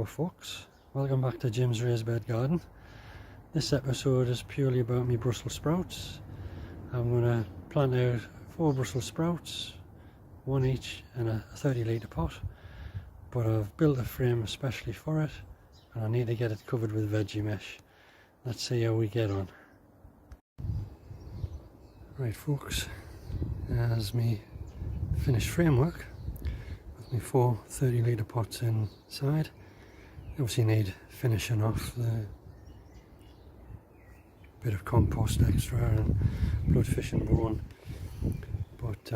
Hello folks, welcome back to Jim's Raised Bed Garden. This episode is purely about me Brussels sprouts. I'm going to plant out 4 Brussels sprouts, one each in a 30-litre pot, but I've built a frame especially for it and I need to get it covered with veggie mesh. Let's see how we get on. Right folks, there's me finished framework with my 4 30-litre pots inside. Obviously need finishing off, the bit of compost extra and bloodfish and bone, but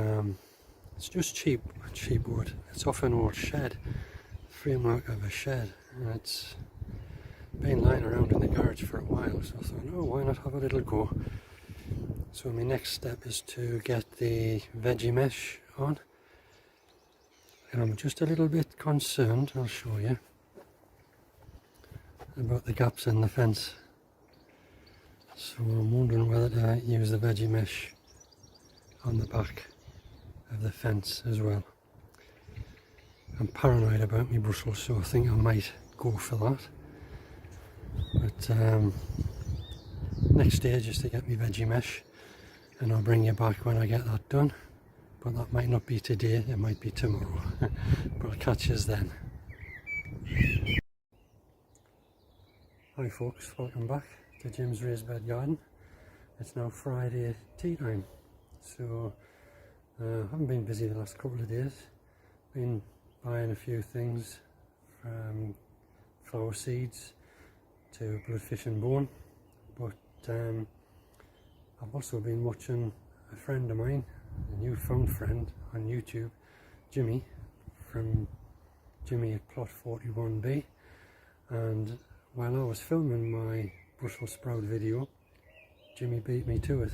it's just cheap wood. It's off an old shed, framework of a shed, and it's been lying around in the garage for a while, so I thought, oh, why not have a little go. So my next step is to get the veggie mesh on, and I'm just a little bit concerned, I'll show you, about the gaps in the fence. So I'm wondering whether to use the veggie mesh on the back of the fence as well. I'm paranoid about me Brussels, so I think I might go for that. But next stage is to get me veggie mesh, and I'll bring you back when I get that done. But that might not be today, it might be tomorrow. But I'll catch you then. Hi folks, welcome back to Jim's Raised Bed Garden. It's now Friday tea time, so I haven't been busy the last couple of days. Been buying a few things, from flower seeds to bloodfish and bone, but I've also been watching a friend of mine, a newfound friend on YouTube, Jimmy, from Jimmy at Plot 41B, and while I was filming my Brussels sprout video, Jimmy beat me to it.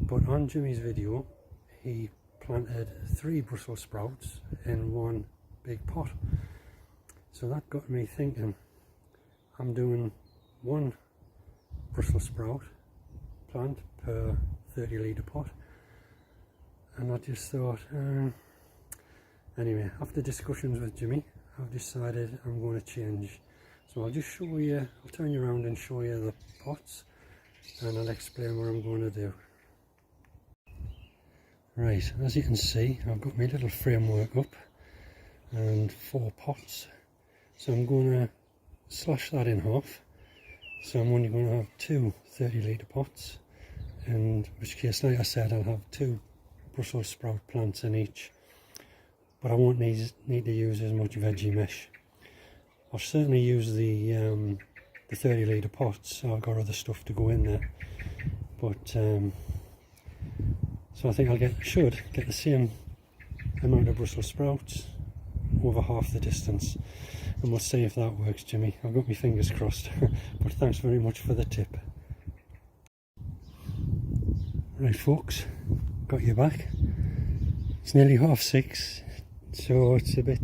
But on Jimmy's video, he planted 3 Brussels sprouts in one big pot. So that got me thinking, I'm doing 1 Brussels sprout plant per 30-litre pot. And I just thought, anyway, after discussions with Jimmy, I've decided I'm going to change. So I'll just show you, I'll turn you around and show you the pots, and I'll explain what I'm going to do. Right, as you can see, I've got my little framework up and 4 pots. So I'm going to slash that in half. So I'm only going to have 2 30-litre pots, in which case, like I said, I'll have 2 Brussels sprout plants in each. But I won't need to use as much veggie mesh. I'll certainly use the 30-litre pots, so I've got other stuff to go in there. But so I think should get the same amount of Brussels sprouts over half the distance, and we'll see if that works, Jimmy. I've got my fingers crossed. But thanks very much for the tip. Right folks, got you back. It's nearly 6:30, so it's a bit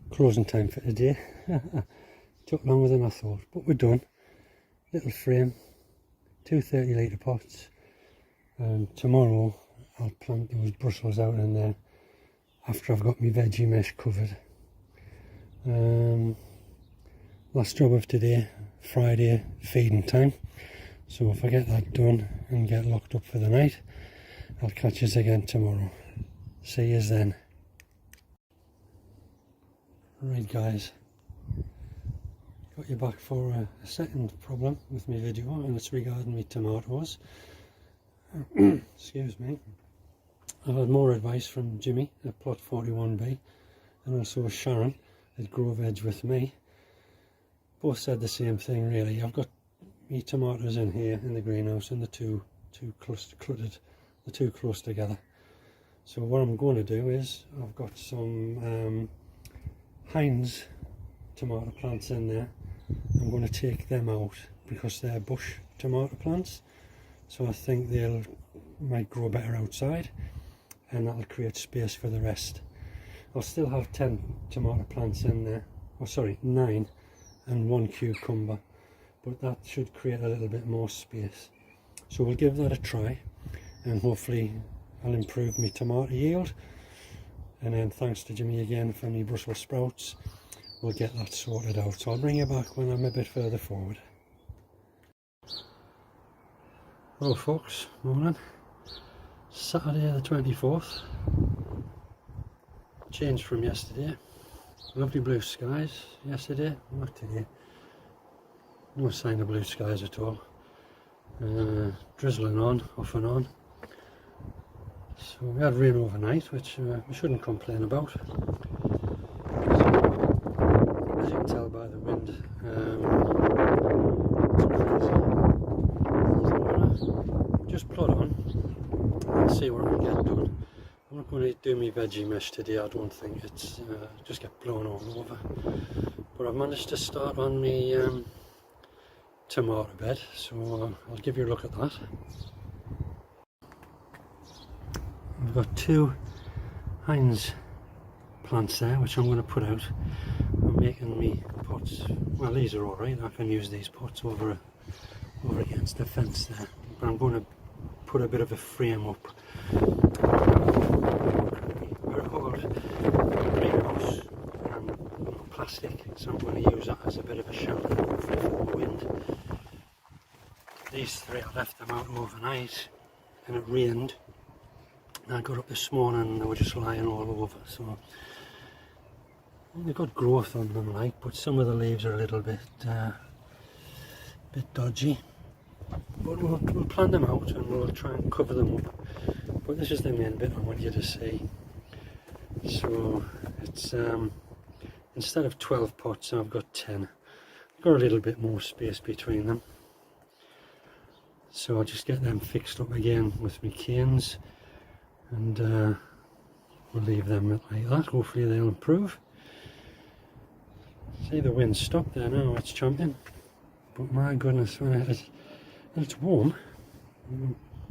closing time for today. Took longer than I thought, but we're done. Little frame, 2 30-litre pots, and tomorrow I'll plant those Brussels out in there after I've got my veggie mesh covered. Last job of today, Friday feeding time, so if I get that done and get locked up for the night, I'll catch us again tomorrow. See yous then. Right guys, got you back for a second problem with my video, and it's regarding my tomatoes. Excuse me. I've had more advice from Jimmy at Plot 41B and also Sharon at Veg With Me. Both said the same thing really. I've got my tomatoes in here in the greenhouse, and the two close together. So what I'm going to do is, I've got some Heinz tomato plants in there. I'm going to take them out because they're bush tomato plants, so I think might grow better outside, and that'll create space for the rest. I'll still have 10 tomato plants in there, or sorry, 9, and 1 cucumber, but that should create a little bit more space. So we'll give that a try, and hopefully I'll improve my tomato yield. And then thanks to Jimmy again for my Brussels sprouts. we'll get that sorted out. So I'll bring you back when I'm a bit further forward. Hello folks, morning. Saturday the 24th. Changed from yesterday. Lovely blue skies yesterday, not today. No sign of blue skies at all. Drizzling on, off and on. So we had rain overnight, which we shouldn't complain about. So, as you can tell by the wind, it's crazy. So I'm gonna just plod on and see what I can get done. I'm not going to do my veggie mesh today. I don't think it's just get blown all over. But I've managed to start on my tomato bed, so I'll give you a look at that. I've got 2 Heinz plants there, which I'm going to put out. I'm making me pots. Well, these are alright. I can use these pots over against the fence there. But I'm going to put a bit of a frame up. We're called greenhouse and plastic, so I'm going to use that as a bit of a shelter from the wind. These 3, I left them out overnight and it rained. I got up this morning and they were just lying all over, so they've got growth on them, like, but some of the leaves are a little bit dodgy. But we'll plant them out and we'll try and cover them up. But this is the main bit I want you to see. So it's instead of 12 pots, I've got 10. I've got a little bit more space between them. So I'll just get them fixed up again with my canes. And we'll leave them like that. Hopefully they'll improve. See, the wind stopped there now, it's chomping. But my goodness, when it's warm.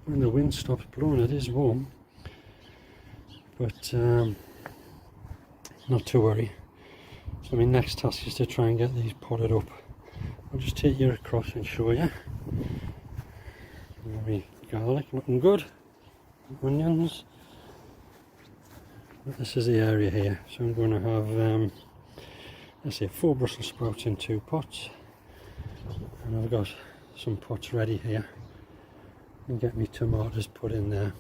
When the wind stops blowing, it is warm. But not to worry. So my next task is to try and get these potted up. I'll just take you across and show you. Maybe garlic looking good. Onions. This is the area here, so I'm going to have let's say 4 Brussels sprouts in 2 pots, and I've got some pots ready here and get my tomatoes put in there.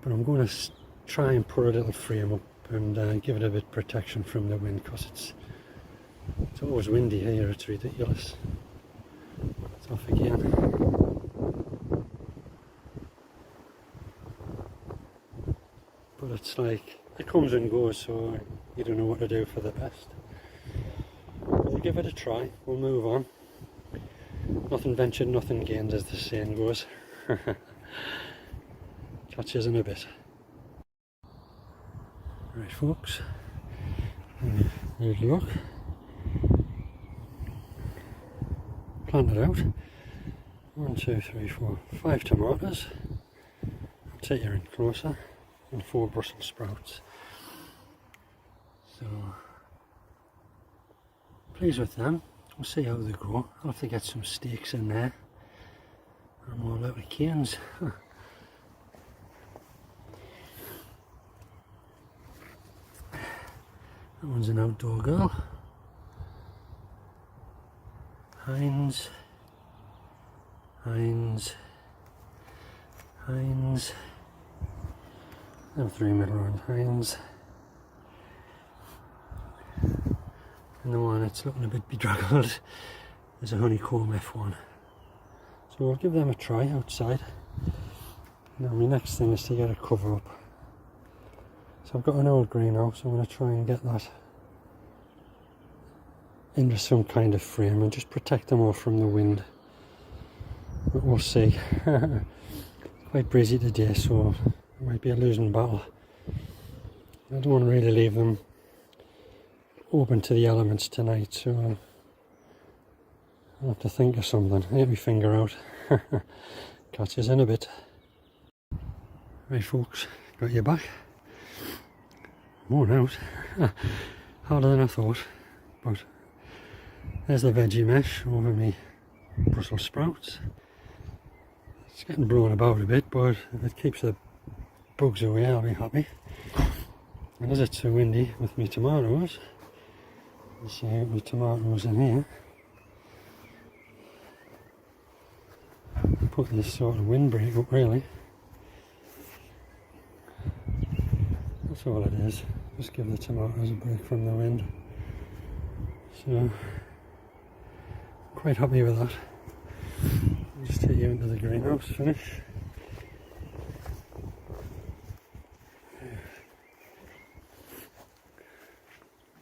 But I'm going to try and put a little frame up and give it a bit of protection from the wind, because it's always windy here. It's ridiculous. It's off again. But it's like, it comes and goes, so you don't know what to do for the best. We'll give it a try, we'll move on. Nothing ventured, nothing gained, as the saying goes. Catch us in a bit. Right folks, here's a look. Planted out. 1, 2, 3, 4, 5 tomatoes. I'll take you in closer. And 4 Brussels sprouts. So pleased with them. We'll see how they grow. I'll have to get some stakes in there. I'm all out of canes. That one's an outdoor girl. Heinz. Heinz. Heinz. And 3 middle ones, Heinz. And the one that's looking a bit bedraggled is a honeycomb F1. So I'll give them a try outside. Now my next thing is to get a cover up. So I've got an old greenhouse, I'm going to try and get that into some kind of frame and just protect them all from the wind. But we'll see. Quite breezy today, so it might be a losing battle. I don't want to really leave them open to the elements tonight, so I'll have to think of something. Get my finger out. Catch us in a bit. Right folks, got you back. Worn out. Harder than I thought, but there's the veggie mesh over me Brussels sprouts. It's getting blown about a bit, but if it keeps the bugs away, I'll be happy. And as it's so windy with me tomatoes, You see my tomatoes in here. Put this sort of windbreak up really. That's all it is. Just give the tomatoes a break from the wind. So, quite happy with that. I'll just take you into the greenhouse, finish.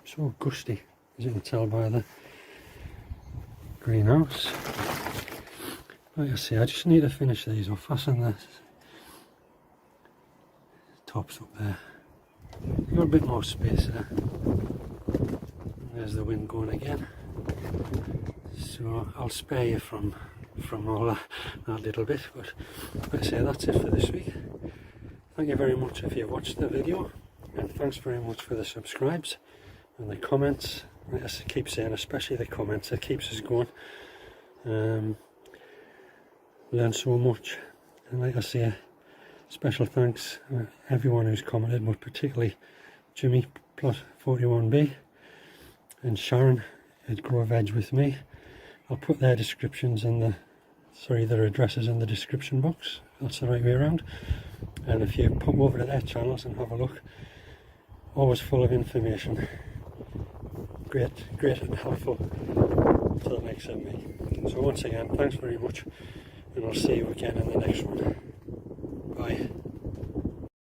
So gusty, as you can tell by the greenhouse. Like I say, I just need to finish these off, fasten the tops up there. Got a bit more space there. There's the wind going again. So I'll spare you from all that little bit, but like I say, that's it for this week. Thank you very much if you watched the video, and thanks very much for the subscribes and the comments. Like I keep saying, especially the comments, it keeps us going. Learn so much, and like I say, special thanks everyone who's commented, but particularly Jimmy Plot 41B and Sharon Veg With Me. I'll put their descriptions in their addresses in the description box. That's the right way around. And if you pop over to their channels and have a look, always full of information. Great and helpful to the likes of me. So once again, thanks very much, and I'll see you again in the next one.